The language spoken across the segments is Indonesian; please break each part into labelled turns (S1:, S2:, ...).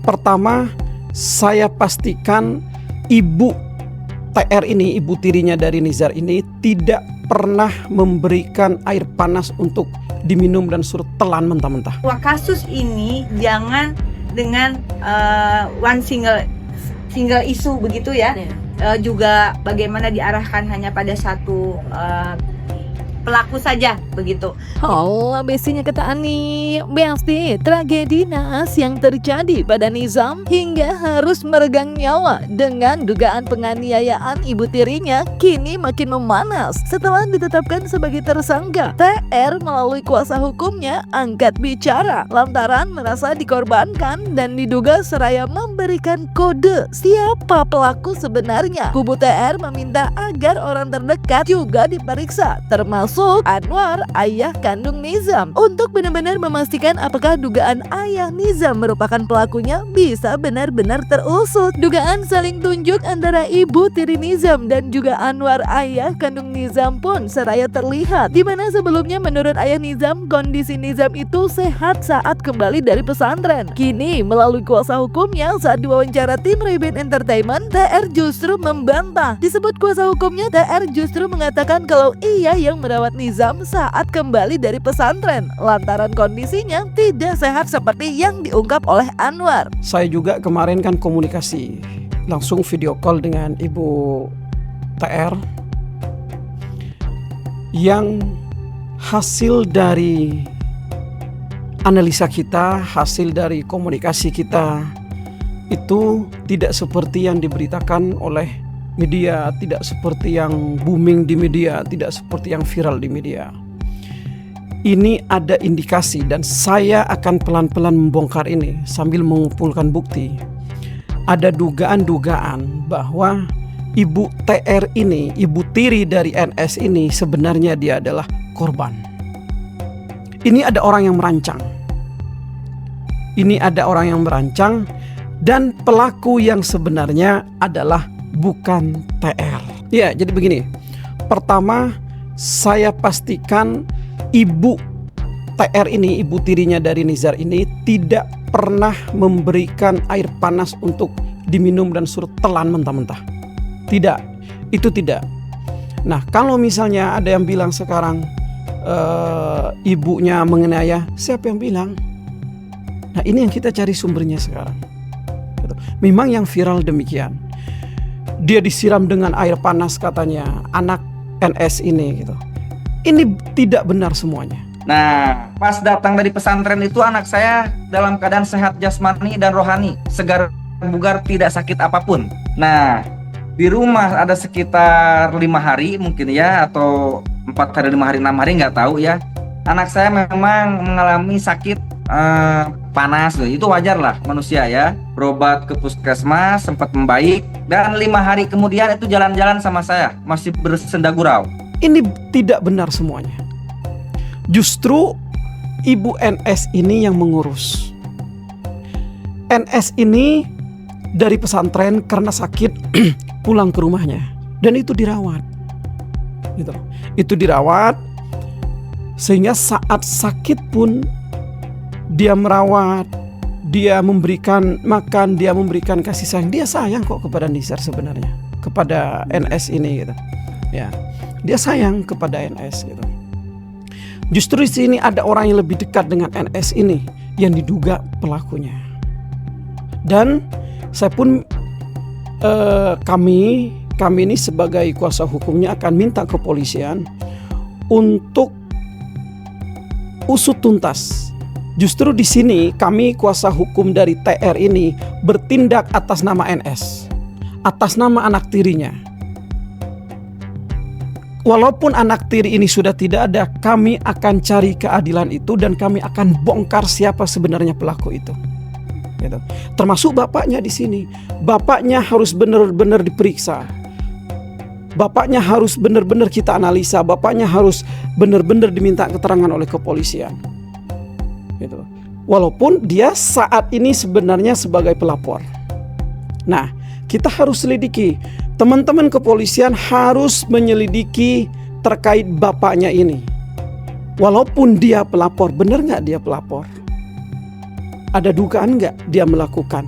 S1: Pertama, saya pastikan ibu TR ini, ibu tirinya dari Nizar ini tidak pernah memberikan air panas untuk diminum dan suruh telan mentah-mentah.
S2: Wah, kasus ini jangan dengan one single isu begitu ya. Juga bagaimana diarahkan hanya pada satu pelaku saja begitu.
S3: Oh, besinya kata Ani, Besti, tragedi naas yang terjadi pada Nizam hingga harus meregang nyawa dengan dugaan penganiayaan ibu tirinya kini makin memanas setelah ditetapkan sebagai tersangka. TR melalui kuasa hukumnya angkat bicara lantaran merasa dikorbankan dan diduga seraya memberikan kode siapa pelaku sebenarnya. Kubu TR meminta agar orang terdekat juga diperiksa, termasuk Anwar, ayah kandung Nizam, untuk benar-benar memastikan apakah dugaan ayah Nizam merupakan pelakunya bisa benar-benar terusut. Dugaan saling tunjuk antara ibu tiri Nizam dan juga Anwar, ayah kandung Nizam pun seraya terlihat, di mana sebelumnya menurut ayah Nizam kondisi Nizam itu sehat saat kembali dari pesantren. Kini melalui kuasa hukumnya saat diwawancara tim Ray-Ban Entertainment, TR justru membantah. Disebut kuasa hukumnya, TR justru mengatakan kalau ia yang merawat Nizam saat kembali dari pesantren lantaran kondisinya tidak sehat seperti yang diungkap oleh Anwar.
S1: Saya juga kemarin kan komunikasi langsung video call dengan ibu TR yang hasil dari analisa kita, hasil dari komunikasi kita itu tidak seperti yang diberitakan oleh media, tidak seperti yang booming di media, tidak seperti yang viral di media. Ini ada indikasi dan saya akan pelan-pelan membongkar ini sambil mengumpulkan bukti. Ada dugaan-dugaan bahwa ibu TR ini, ibu tiri dari NS ini sebenarnya dia adalah korban. Ini ada orang yang merancang. Ini ada orang yang merancang dan pelaku yang sebenarnya adalah bukan TR. Ya, jadi begini. Pertama, saya pastikan ibu TR ini, ibu tirinya dari Nizar ini tidak pernah memberikan air panas untuk diminum dan suruh telan mentah-mentah. Tidak, itu tidak. Nah, kalau misalnya ada yang bilang sekarang ibunya menganiaya, siapa yang bilang? Nah, ini yang kita cari sumbernya sekarang. Memang yang viral demikian. Dia disiram dengan air panas katanya anak NS ini gitu. Ini tidak benar semuanya.
S4: Nah, pas datang dari pesantren itu anak saya dalam keadaan sehat jasmani dan rohani, segar bugar, tidak sakit apapun. Nah, di rumah ada sekitar 5 hari mungkin ya, atau 4 hari, 5 hari, 6 hari, nggak tahu ya. Anak saya memang mengalami sakit panas, itu wajar lah manusia ya. Berobat ke puskesmas sempat membaik dan 5 hari kemudian itu jalan-jalan sama saya masih bersenda gurau.
S1: Ini tidak benar semuanya. Justru ibu NS ini yang mengurus. NS ini dari pesantren karena sakit pulang ke rumahnya dan itu dirawat. Gitu. Itu dirawat sehingga saat sakit pun dia merawat, dia memberikan makan, dia memberikan kasih sayang. Dia sayang kok kepada Nizar sebenarnya, kepada NS ini gitu. Ya, dia sayang kepada NS gitu. Justru di sini ada orang yang lebih dekat dengan NS ini yang diduga pelakunya. Dan saya pun kami ini sebagai kuasa hukumnya akan minta kepolisian untuk usut tuntas. Justru di sini kami kuasa hukum dari TR ini bertindak atas nama NS, atas nama anak tirinya. Walaupun anak tiri ini sudah tidak ada, kami akan cari keadilan itu dan kami akan bongkar siapa sebenarnya pelaku itu. Gitu. Termasuk bapaknya di sini. Bapaknya harus benar-benar diperiksa. Bapaknya harus benar-benar kita analisa. Bapaknya harus benar-benar diminta keterangan oleh kepolisian. Gitu. Walaupun dia saat ini sebenarnya sebagai pelapor. Nah, kita harus selidiki. Teman-teman kepolisian harus menyelidiki terkait bapaknya ini. Walaupun dia pelapor, benar nggak dia pelapor? Ada dugaan nggak dia melakukan?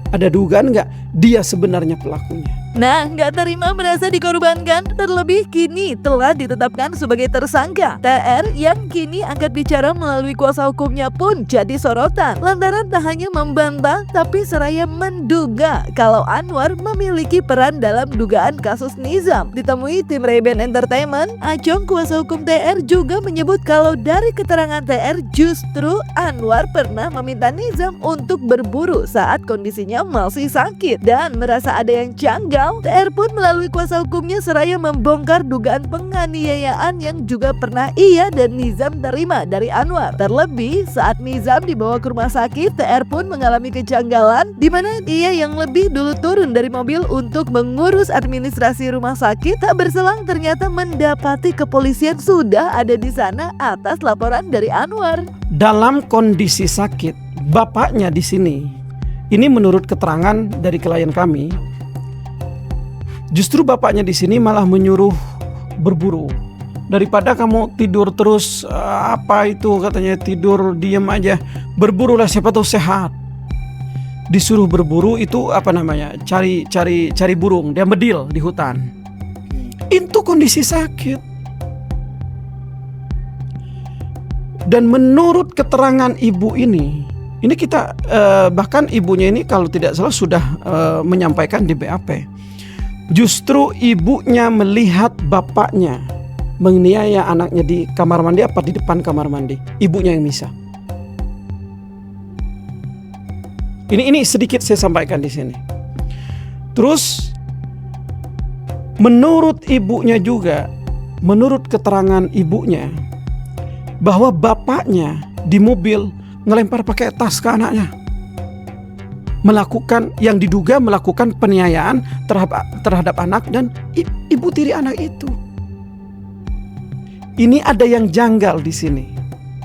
S1: Ada dugaan nggak dia sebenarnya pelakunya?
S3: Nah, nggak terima merasa dikorbankan, terlebih kini telah ditetapkan sebagai tersangka. TR yang kini angkat bicara melalui kuasa hukumnya pun jadi sorotan. Lantaran tak hanya membantah, tapi seraya menduga kalau Anwar memiliki peran dalam dugaan kasus Nizam. Ditemui tim Ray-Ban Entertainment, Acong kuasa hukum TR juga menyebut kalau dari keterangan TR justru Anwar pernah meminta Nizam untuk berburu saat kondisinya masih sakit dan merasa ada yang janggal. TR pun melalui kuasa hukumnya seraya membongkar dugaan penganiayaan yang juga pernah ia dan Nizam terima dari Anwar. Terlebih saat Nizam dibawa ke rumah sakit, TR pun mengalami kejanggalan di mana ia yang lebih dulu turun dari mobil untuk mengurus administrasi rumah sakit. Tak berselang ternyata mendapati kepolisian sudah ada di sana atas laporan dari Anwar.
S1: Dalam kondisi sakit, bapaknya di sini, ini menurut keterangan dari klien kami, justru bapaknya di sini malah menyuruh berburu. Daripada kamu tidur terus, apa itu katanya, tidur diam aja, berburulah siapa tahu sehat. Disuruh berburu itu apa namanya, cari burung, dia medil di hutan. Itu kondisi sakit. Dan menurut keterangan ibu ini kita bahkan ibunya ini kalau tidak salah sudah menyampaikan di BAP. Justru ibunya melihat bapaknya menganiaya anaknya di kamar mandi apa di depan kamar mandi. Ibunya yang misah. Ini sedikit saya sampaikan di sini. Terus menurut ibunya juga, menurut keterangan ibunya, bahwa bapaknya di mobil ngelempar pakai tas ke anaknya, melakukan yang diduga melakukan penganiayaan terhadap anak dan ibu tiri anak itu. Ini ada yang janggal di sini,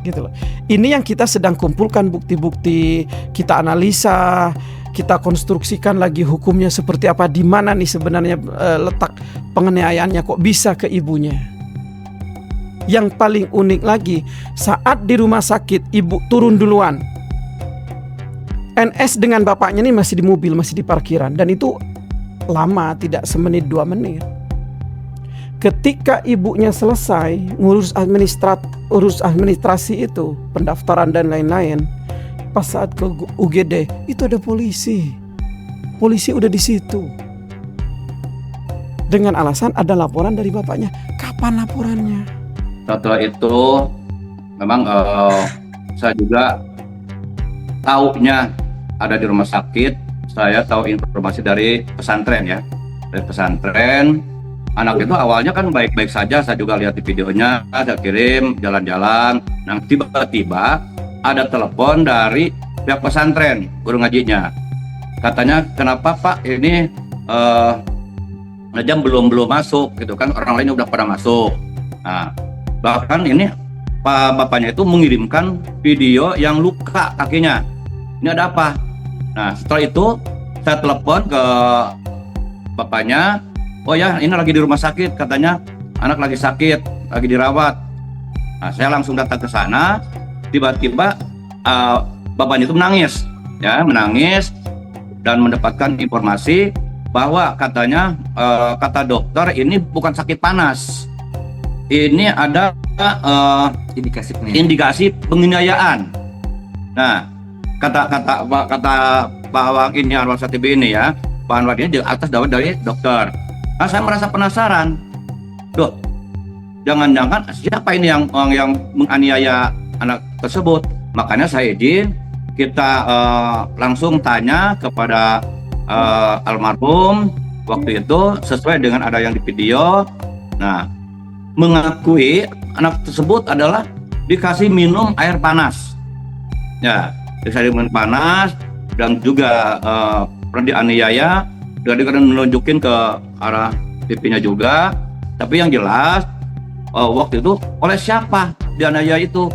S1: gitu loh. Ini yang kita sedang kumpulkan bukti-bukti, kita analisa, kita konstruksikan lagi hukumnya seperti apa, di mana nih sebenarnya letak penganiayaannya kok bisa ke ibunya. Yang paling unik lagi, saat di rumah sakit ibu turun duluan. NS dengan bapaknya ini masih di mobil, masih di parkiran, dan itu lama, tidak semenit 2 menit. Ketika ibunya selesai ngurus administrasi itu, pendaftaran dan lain-lain, pas saat ke UGD itu ada polisi. Polisi udah di situ. Dengan alasan ada laporan dari bapaknya. Kapan laporannya?
S5: Setelah itu memang saya juga taunya ada di rumah sakit. Saya tahu informasi dari pesantren ya. Dari pesantren, anak itu awalnya kan baik-baik saja. Saya juga lihat di videonya, saya kirim jalan-jalan. Nah tiba-tiba ada telepon dari pihak pesantren, guru ngajinya. Katanya, kenapa Pak ini jam belum masuk gitu kan, orang lain udah pada masuk. Nah, bahkan ini Pak bapaknya itu mengirimkan video yang luka kakinya. Ini ada apa? Nah, setelah itu saya telepon ke bapaknya. Oh ya, ini lagi di rumah sakit, katanya anak lagi sakit, lagi dirawat. Nah, saya langsung datang ke sana. Tiba-tiba bapaknya itu menangis, ya, menangis dan mendapatkan informasi bahwa katanya kata dokter ini bukan sakit panas, ini ada indikasi penganiayaan. Nah, kata Pak Wang ini, Anwar Satibi ini ya, Pak Anwar ini di atas dawet dari dokter. Nah, saya merasa penasaran, Dok, jangan-jangan siapa ini yang menganiaya anak tersebut? Makanya saya izin kita langsung tanya kepada almarhum waktu itu sesuai dengan ada yang di video. Nah, mengakui anak tersebut adalah dikasih minum air panas. Ya, dikasih minum panas dan juga pernah dianiaya. Dan dia menunjukin ke arah pipinya juga. Tapi yang jelas waktu itu oleh siapa dianiaya itu?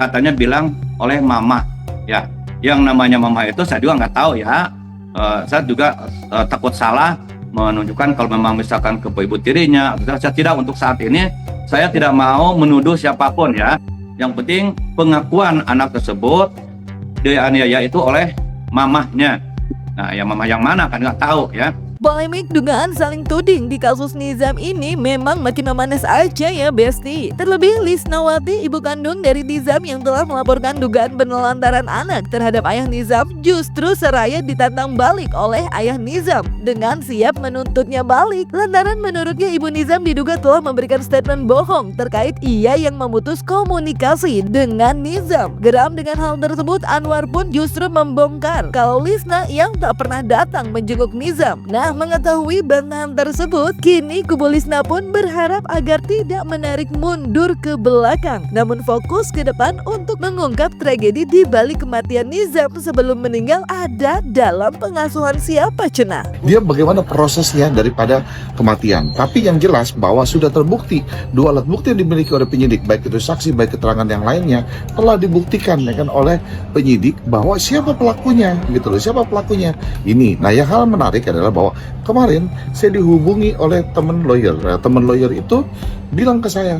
S5: Katanya bilang oleh mama. Ya, yang namanya mama itu saya juga nggak tahu ya. Saya juga takut salah menunjukkan kalau memang misalkan ke ibu tirinya. Saya tidak, untuk saat ini saya tidak mau menuduh siapapun ya. Yang penting pengakuan anak tersebut dianiaya itu oleh mamahnya. Nah, yang mamah yang mana kan nggak tahu ya.
S3: Polemik dugaan saling tuding di kasus Nizam ini memang makin memanas aja ya Besti. Terlebih Lisnawati, ibu kandung dari Nizam yang telah melaporkan dugaan penelantaran anak terhadap ayah Nizam, justru seraya ditantang balik oleh ayah Nizam dengan siap menuntutnya balik. Lantaran menurutnya ibu Nizam diduga telah memberikan statement bohong terkait ia yang memutus komunikasi dengan Nizam. Geram dengan hal tersebut, Anwar pun justru membongkar kalau Lisna yang tak pernah datang menjenguk Nizam. Nah, mengetahui bantahan tersebut, kini kubu Lisna pun berharap agar tidak menarik mundur ke belakang, namun fokus ke depan untuk mengungkap tragedi di balik kematian Nizam sebelum meninggal ada dalam pengasuhan siapa Cenah.
S6: Dia bagaimana prosesnya daripada kematian. Tapi yang jelas bahwa sudah terbukti dua alat bukti yang dimiliki oleh penyidik, baik itu saksi, baik keterangan yang lainnya, telah dibuktikan ya kan oleh penyidik bahwa siapa pelakunya, gitu loh, siapa pelakunya. Ini, nah yang hal menarik adalah bahwa kemarin saya dihubungi oleh teman lawyer. Nah, teman lawyer itu bilang ke saya,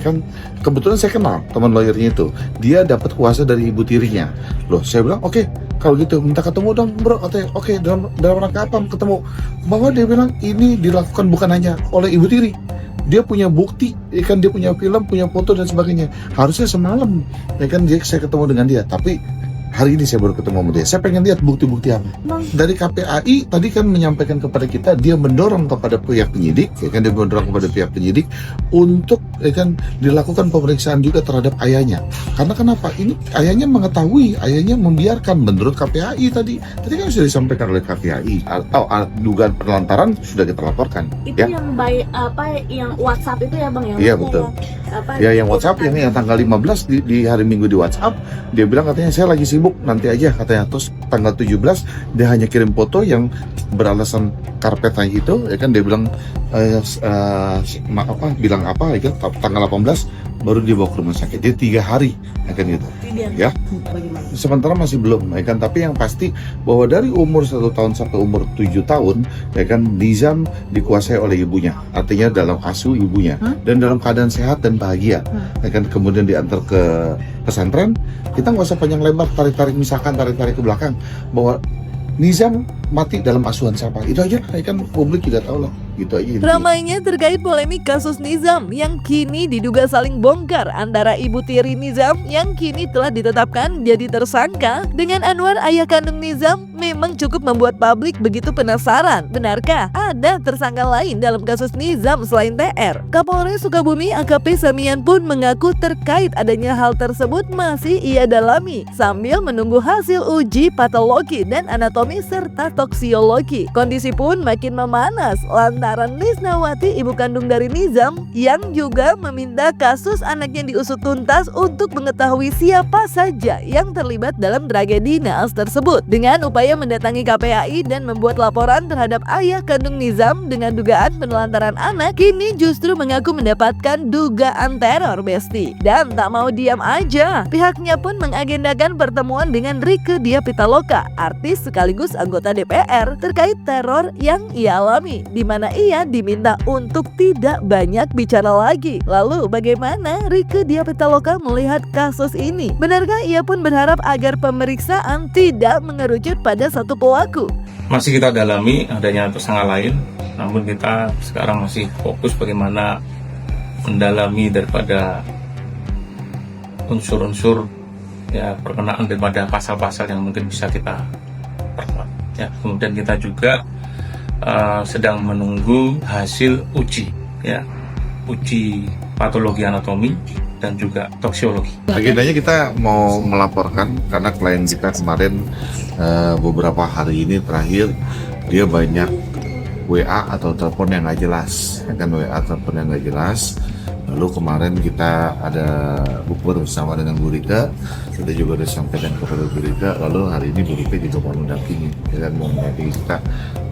S6: kan kebetulan saya kenal teman lawyernya itu. Dia dapat kuasa dari ibu tirinya. Loh, saya bilang, oke, kalau gitu minta ketemu dong bro. Katanya, oke, dalam rangka apa ketemu? Bahwa dia bilang ini dilakukan bukan hanya oleh ibu tiri. Dia punya bukti, ya kan, dia punya film, punya foto dan sebagainya. Harusnya semalam, ya kan, saya ketemu dengan dia. Tapi hari ini saya baru ketemu sama dia. Saya pengen lihat bukti-bukti apa. Dari KPAI tadi kan menyampaikan kepada kita, dia mendorong kepada pihak penyidik, ya kan, dia mendorong kepada pihak penyidik untuk, ya kan, dilakukan pemeriksaan juga terhadap ayahnya. Karena kenapa? Ini ayahnya mengetahui, ayahnya membiarkan menurut KPAI tadi. Tadi kan sudah disampaikan oleh KPAI. Atau dugaan penelantaran sudah kita laporkan.
S7: Itu
S6: Ya.
S7: yang yang WhatsApp itu ya Bang yang
S6: Iya betul. Ya yang WhatsApp ini yang tanggal 15 di hari Minggu di WhatsApp, dia bilang katanya saya lagi sibuk, nanti aja katanya. Terus tanggal 17 dia hanya kirim foto yang beralasan karpetnya itu, ya kan, dia bilang bilang apa ya kan, tanggal 18 baru dia bawa ke rumah sakit. Dia 3 hari ya kan gitu. Ya. Sementara masih belum, ya kan, tapi yang pasti bahwa dari umur 1 tahun sampai umur 7 tahun, ya kan, Nizam dikuasai oleh ibunya, artinya dalam asuh ibunya dan dalam keadaan sehat dan bahagia, ya kan. Kemudian diantar ke pesantren, kita nggak usah panjang lebar tarik-tarik ke belakang bahwa Nizam mati dalam asuhan siapa, itu aja, ya kan, publik juga tahu lah, gitu aja.
S3: Ramainya terkait polemik kasus Nizam yang kini diduga saling bongkar antara ibu tiri Nizam yang kini telah ditetapkan jadi tersangka dengan Anwar ayah kandung Nizam memang cukup membuat publik begitu penasaran. Benarkah ada tersangka lain dalam kasus Nizam selain TR? Kapolres Sukabumi AKP Samian pun mengaku terkait adanya hal tersebut masih ia dalami sambil menunggu hasil uji patologi dan anatomi serta toksiologi. Kondisi pun makin memanas lantaran Lisnawati, ibu kandung dari Nizam, yang juga meminta kasus anaknya diusut tuntas untuk mengetahui siapa saja yang terlibat dalam tragedi naas tersebut. Dengan upaya mendatangi KPAI dan membuat laporan terhadap ayah kandung Nizam dengan dugaan penelantaran anak, kini justru mengaku mendapatkan dugaan teror Besti. Dan tak mau diam aja, pihaknya pun mengagendakan pertemuan dengan Rieke Diah Pitaloka, artis sekaligus anggota DPR, terkait teror yang ia alami, di mana ia diminta untuk tidak banyak bicara lagi. Lalu bagaimana Rieke Diah Pitaloka melihat kasus ini? Benarkah ia pun berharap agar pemeriksaan tidak mengerucut pada satu pelaku?
S8: Masih kita dalami adanya tersangka lain, namun kita sekarang masih fokus bagaimana mendalami daripada unsur-unsur ya perkenaan daripada pasal-pasal yang mungkin bisa kita perkuat. Ya, kemudian kita juga sedang menunggu hasil uji patologi anatomi dan juga toksiologi.
S6: Agendanya kita mau melaporkan karena klien kita kemarin beberapa hari ini terakhir dia banyak WA atau telepon yang nggak jelas, ya kan, WA telepon yang nggak jelas. Lalu kemarin kita ada bukber bersama dengan Bu Rika, kita juga sudah sampaikan kepada Bu Rika. Lalu hari ini Bu Rika juga mau mendampingi, ya kan, mau mendampingi kita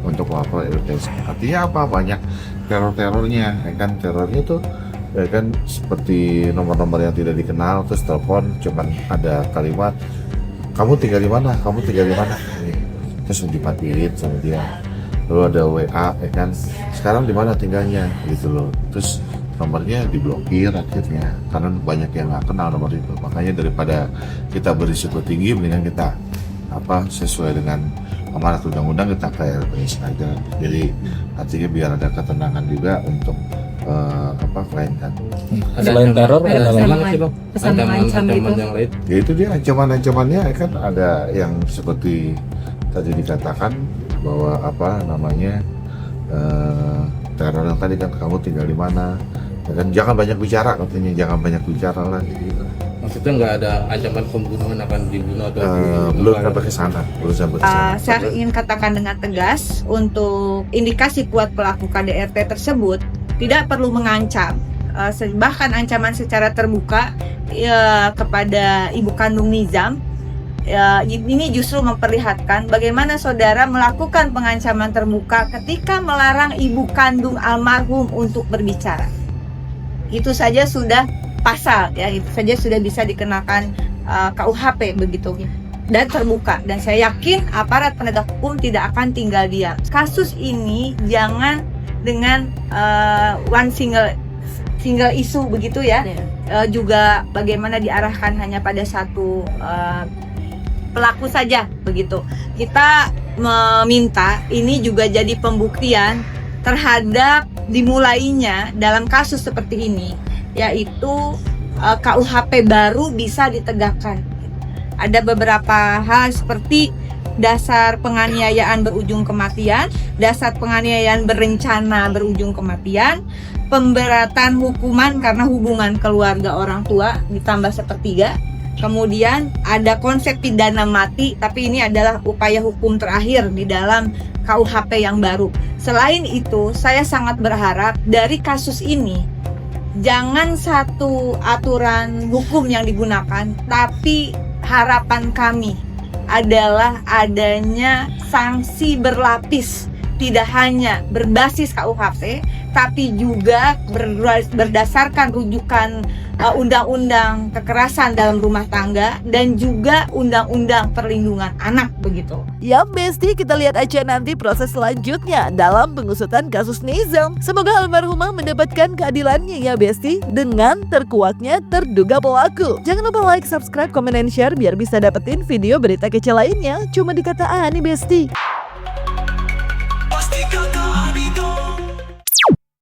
S6: untuk lapor LTS. Artinya apa? Banyak terornya, ya kan, terornya tuh, ya kan, seperti nomor-nomor yang tidak dikenal, terus telepon cuman ada kalimat, kamu tinggal di mana, terus dimatiin sama dia. Lalu ada WA, ya kan, sekarang di mana tinggalnya, gitu loh. Terus nomornya diblokir akhirnya karena banyak yang nggak kenal nomor itu. Makanya daripada kita berisiko tinggi, mendingan kita sesuai dengan amanat undang-undang kita clearance aja. Jadi artinya biar ada ketenangan juga untuk klien kan.
S9: Selain teror ada lagi
S7: Pesan
S9: sih bang?
S7: pesan mengancam
S9: Ancaman
S7: gitu.
S9: yang lain?
S6: Ya itu dia ancaman-ancamannya kan ada yang seperti tadi dikatakan bahwa teror yang tadi kan kamu tinggal di mana, ya kan jangan banyak bicara katanya, jangan banyak bicara lah gitu.
S9: Maksudnya nggak ada ancaman pembunuhan akan dibunuh atau
S6: Belum sampai ke sana, belum sampai ke sana.
S2: Saya ingin katakan dengan tegas untuk indikasi kuat pelaku KDRT tersebut tidak perlu mengancam, bahkan ancaman secara terbuka kepada ibu kandung Nizam. Ini justru memperlihatkan bagaimana saudara melakukan pengancaman terbuka ketika melarang ibu kandung almarhum untuk berbicara. Itu saja sudah pasal, ya, itu saja sudah bisa dikenakan KUHP begitu, dan terbuka. Dan saya yakin aparat penegak hukum tidak akan tinggal diam. Kasus ini jangan dengan one single isu begitu ya, juga bagaimana diarahkan hanya pada satu pelaku saja begitu. Kita meminta ini juga jadi pembuktian terhadap dimulainya dalam kasus seperti ini, yaitu KUHP baru bisa ditegakkan. Ada beberapa hal seperti dasar penganiayaan berujung kematian, dasar penganiayaan berencana berujung kematian, pemberatan hukuman karena hubungan keluarga orang tua ditambah sepertiga. Kemudian ada konsep pidana mati, tapi ini adalah upaya hukum terakhir di dalam KUHP yang baru. Selain itu, saya sangat berharap dari kasus ini jangan satu aturan hukum yang digunakan, tapi harapan kami adalah adanya sanksi berlapis, tidak hanya berbasis KUHP, tapi juga berdasarkan rujukan undang-undang kekerasan dalam rumah tangga dan juga undang-undang perlindungan anak begitu.
S3: Ya Besti, kita lihat aja nanti proses selanjutnya dalam pengusutan kasus Nizam. Semoga almarhumah mendapatkan keadilannya ya Besti, dengan terkuaknya terduga pelaku. Jangan lupa like, subscribe, komen, dan share biar bisa dapetin video berita kece lainnya cuma di Kata Ani Besti.